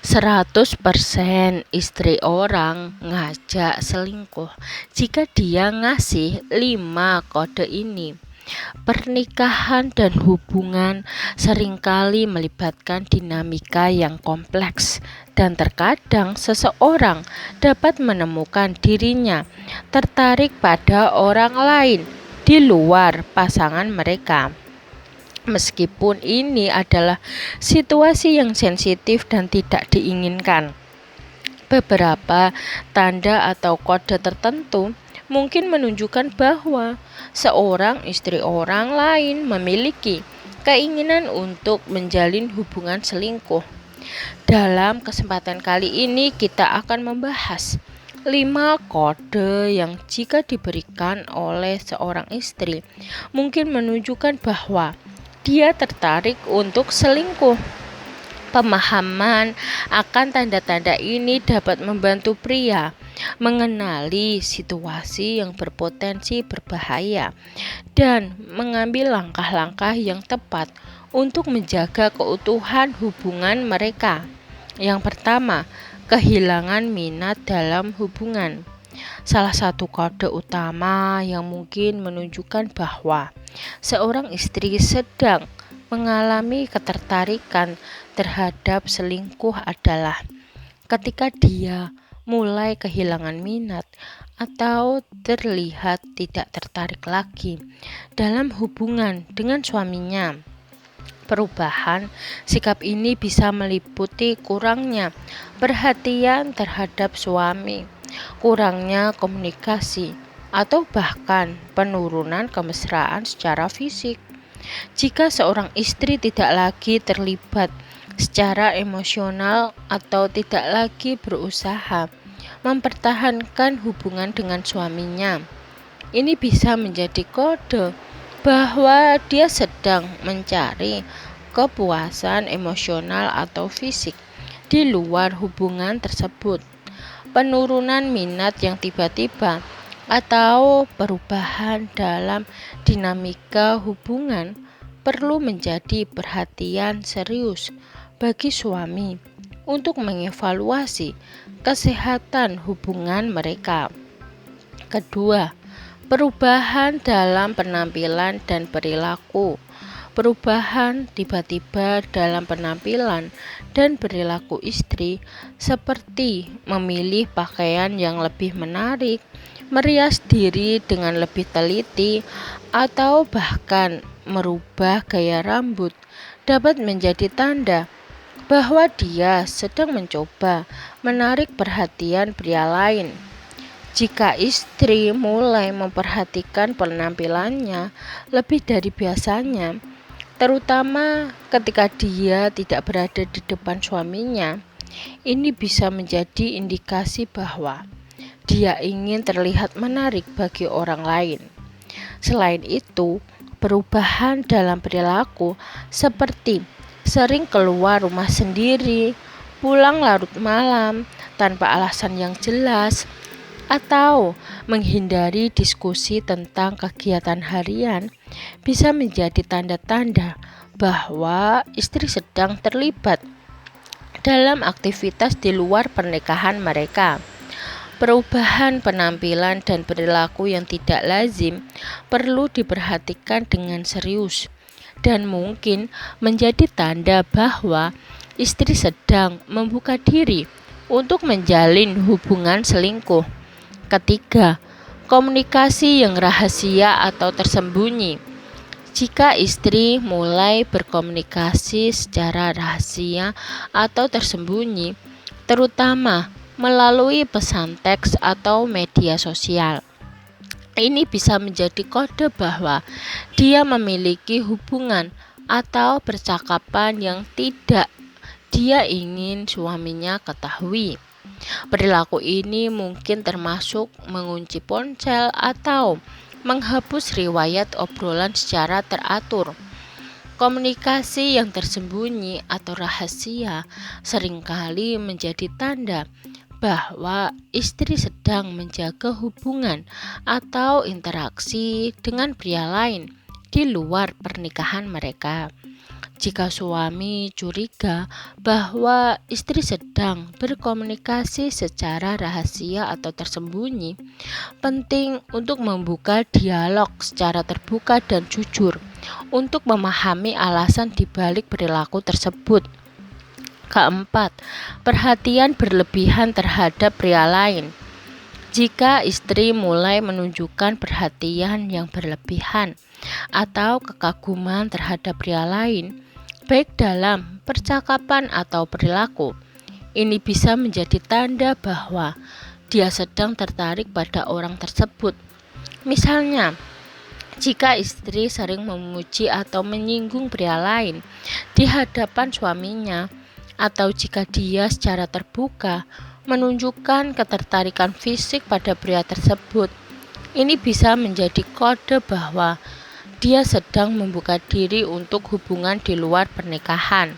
100% istri orang ngajak selingkuh jika dia ngasih 5 kode ini. Pernikahan dan hubungan seringkali melibatkan dinamika yang kompleks dan terkadang seseorang dapat menemukan dirinya tertarik pada orang lain di luar pasangan mereka. Meskipun ini adalah situasi yang sensitif dan tidak diinginkan, beberapa tanda atau kode tertentu mungkin menunjukkan bahwa seorang istri orang lain memiliki keinginan untuk menjalin hubungan selingkuh. Dalam kesempatan kali ini kita akan membahas 5 kode yang jika diberikan oleh seorang istri mungkin menunjukkan bahwa dia tertarik untuk selingkuh. Pemahaman akan tanda-tanda ini dapat membantu pria mengenali situasi yang berpotensi berbahaya dan mengambil langkah-langkah yang tepat untuk menjaga keutuhan hubungan mereka. Yang pertama, kehilangan minat dalam hubungan. Salah satu kode utama yang mungkin menunjukkan bahwa seorang istri sedang mengalami ketertarikan terhadap selingkuh adalah ketika dia mulai kehilangan minat atau terlihat tidak tertarik lagi dalam hubungan dengan suaminya. Perubahan sikap ini bisa meliputi kurangnya perhatian terhadap suami, kurangnya komunikasi, atau bahkan penurunan kemesraan secara fisik. Jika seorang istri tidak lagi terlibat secara emosional atau tidak lagi berusaha mempertahankan hubungan dengan suaminya, ini bisa menjadi kode bahwa dia sedang mencari kepuasan emosional atau fisik di luar hubungan tersebut. Penurunan minat yang tiba-tiba atau perubahan dalam dinamika hubungan perlu menjadi perhatian serius bagi suami untuk mengevaluasi kesehatan hubungan mereka. Kedua, perubahan dalam penampilan dan perilaku. Perubahan tiba-tiba dalam penampilan dan perilaku istri, seperti memilih pakaian yang lebih menarik, merias diri dengan lebih teliti, atau bahkan merubah gaya rambut, dapat menjadi tanda bahwa dia sedang mencoba menarik perhatian pria lain. Jika istri mulai memperhatikan penampilannya lebih dari biasanya, terutama ketika dia tidak berada di depan suaminya, ini bisa menjadi indikasi bahwa dia ingin terlihat menarik bagi orang lain. Selain itu, perubahan dalam perilaku seperti sering keluar rumah sendiri, pulang larut malam tanpa alasan yang jelas, atau menghindari diskusi tentang kegiatan harian bisa menjadi tanda-tanda bahwa istri sedang terlibat dalam aktivitas di luar pernikahan mereka. Perubahan penampilan dan perilaku yang tidak lazim perlu diperhatikan dengan serius dan mungkin menjadi tanda bahwa istri sedang membuka diri untuk menjalin hubungan selingkuh. Ketiga, komunikasi yang rahasia atau tersembunyi. Jika istri mulai berkomunikasi secara rahasia atau tersembunyi, terutama melalui pesan teks atau media sosial, ini bisa menjadi kode bahwa dia memiliki hubungan atau percakapan yang tidak dia ingin suaminya ketahui. Perilaku ini mungkin termasuk mengunci ponsel atau menghapus riwayat obrolan secara teratur. Komunikasi yang tersembunyi atau rahasia seringkali menjadi tanda bahwa istri sedang menjaga hubungan atau interaksi dengan pria lain di luar pernikahan mereka. Jika suami curiga bahwa istri sedang berkomunikasi secara rahasia atau tersembunyi, penting untuk membuka dialog secara terbuka dan jujur untuk memahami alasan dibalik perilaku tersebut. Keempat, perhatian berlebihan terhadap pria lain. Jika istri mulai menunjukkan perhatian yang berlebihan atau kekaguman terhadap pria lain, baik dalam percakapan atau perilaku, ini bisa menjadi tanda bahwa dia sedang tertarik pada orang tersebut. Misalnya, jika istri sering memuji atau menyinggung pria lain di hadapan suaminya, atau jika dia secara terbuka menunjukkan ketertarikan fisik pada pria tersebut, ini bisa menjadi kode bahwa dia sedang membuka diri untuk hubungan di luar pernikahan.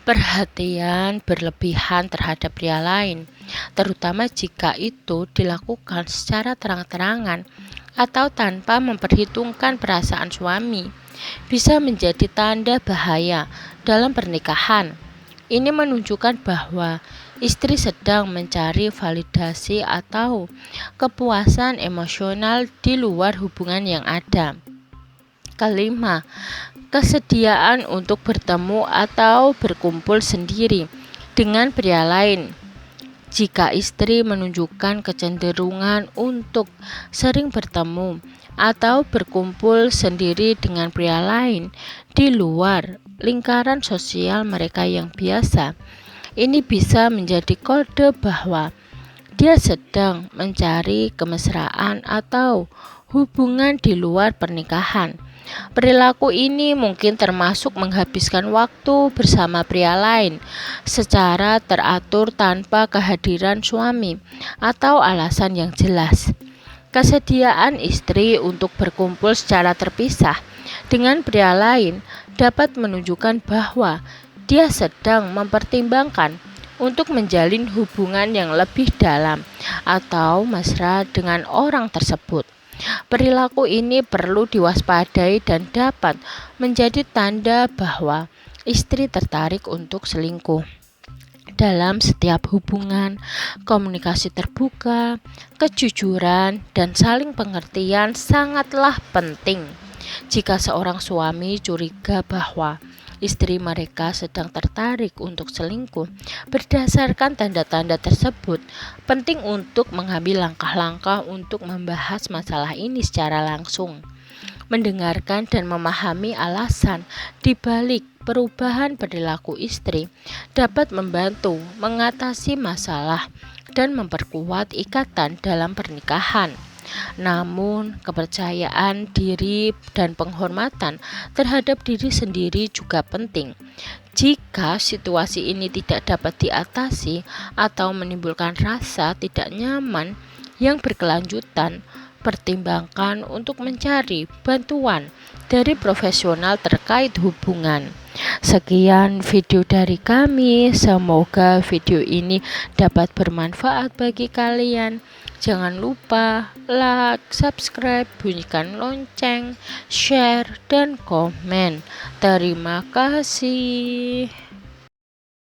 Perhatian berlebihan terhadap pria lain, terutama jika itu dilakukan secara terang-terangan atau tanpa memperhitungkan perasaan suami, bisa menjadi tanda bahaya dalam pernikahan. Ini menunjukkan bahwa istri sedang mencari validasi atau kepuasan emosional di luar hubungan yang ada. Kelima, kesediaan untuk bertemu atau berkumpul sendiri dengan pria lain. Jika istri menunjukkan kecenderungan untuk sering bertemu atau berkumpul sendiri dengan pria lain di luar lingkaran sosial mereka yang biasa, ini bisa menjadi kode bahwa dia sedang mencari kemesraan atau hubungan di luar pernikahan. Perilaku ini mungkin termasuk menghabiskan waktu bersama pria lain secara teratur tanpa kehadiran suami atau alasan yang jelas. Kesediaan istri untuk berkumpul secara terpisah dengan pria lain dapat menunjukkan bahwa dia sedang mempertimbangkan untuk menjalin hubungan yang lebih dalam atau mesra dengan orang tersebut. Perilaku ini perlu diwaspadai dan dapat menjadi tanda bahwa istri tertarik untuk selingkuh. Dalam setiap hubungan, komunikasi terbuka, kejujuran, dan saling pengertian sangatlah penting. Jika seorang suami curiga bahwa istri mereka sedang tertarik untuk selingkuh, berdasarkan tanda-tanda tersebut, penting untuk mengambil langkah-langkah untuk membahas masalah ini secara langsung. Mendengarkan dan memahami alasan di balik perubahan perilaku istri dapat membantu mengatasi masalah dan memperkuat ikatan dalam pernikahan. Namun, kepercayaan diri dan penghormatan terhadap diri sendiri juga penting. Jika situasi ini tidak dapat diatasi atau menimbulkan rasa tidak nyaman yang berkelanjutan, pertimbangkan untuk mencari bantuan dari profesional terkait hubungan. Sekian video dari kami, semoga video ini dapat bermanfaat bagi kalian. Jangan lupa like, subscribe, bunyikan lonceng, share, dan komen. Terima kasih.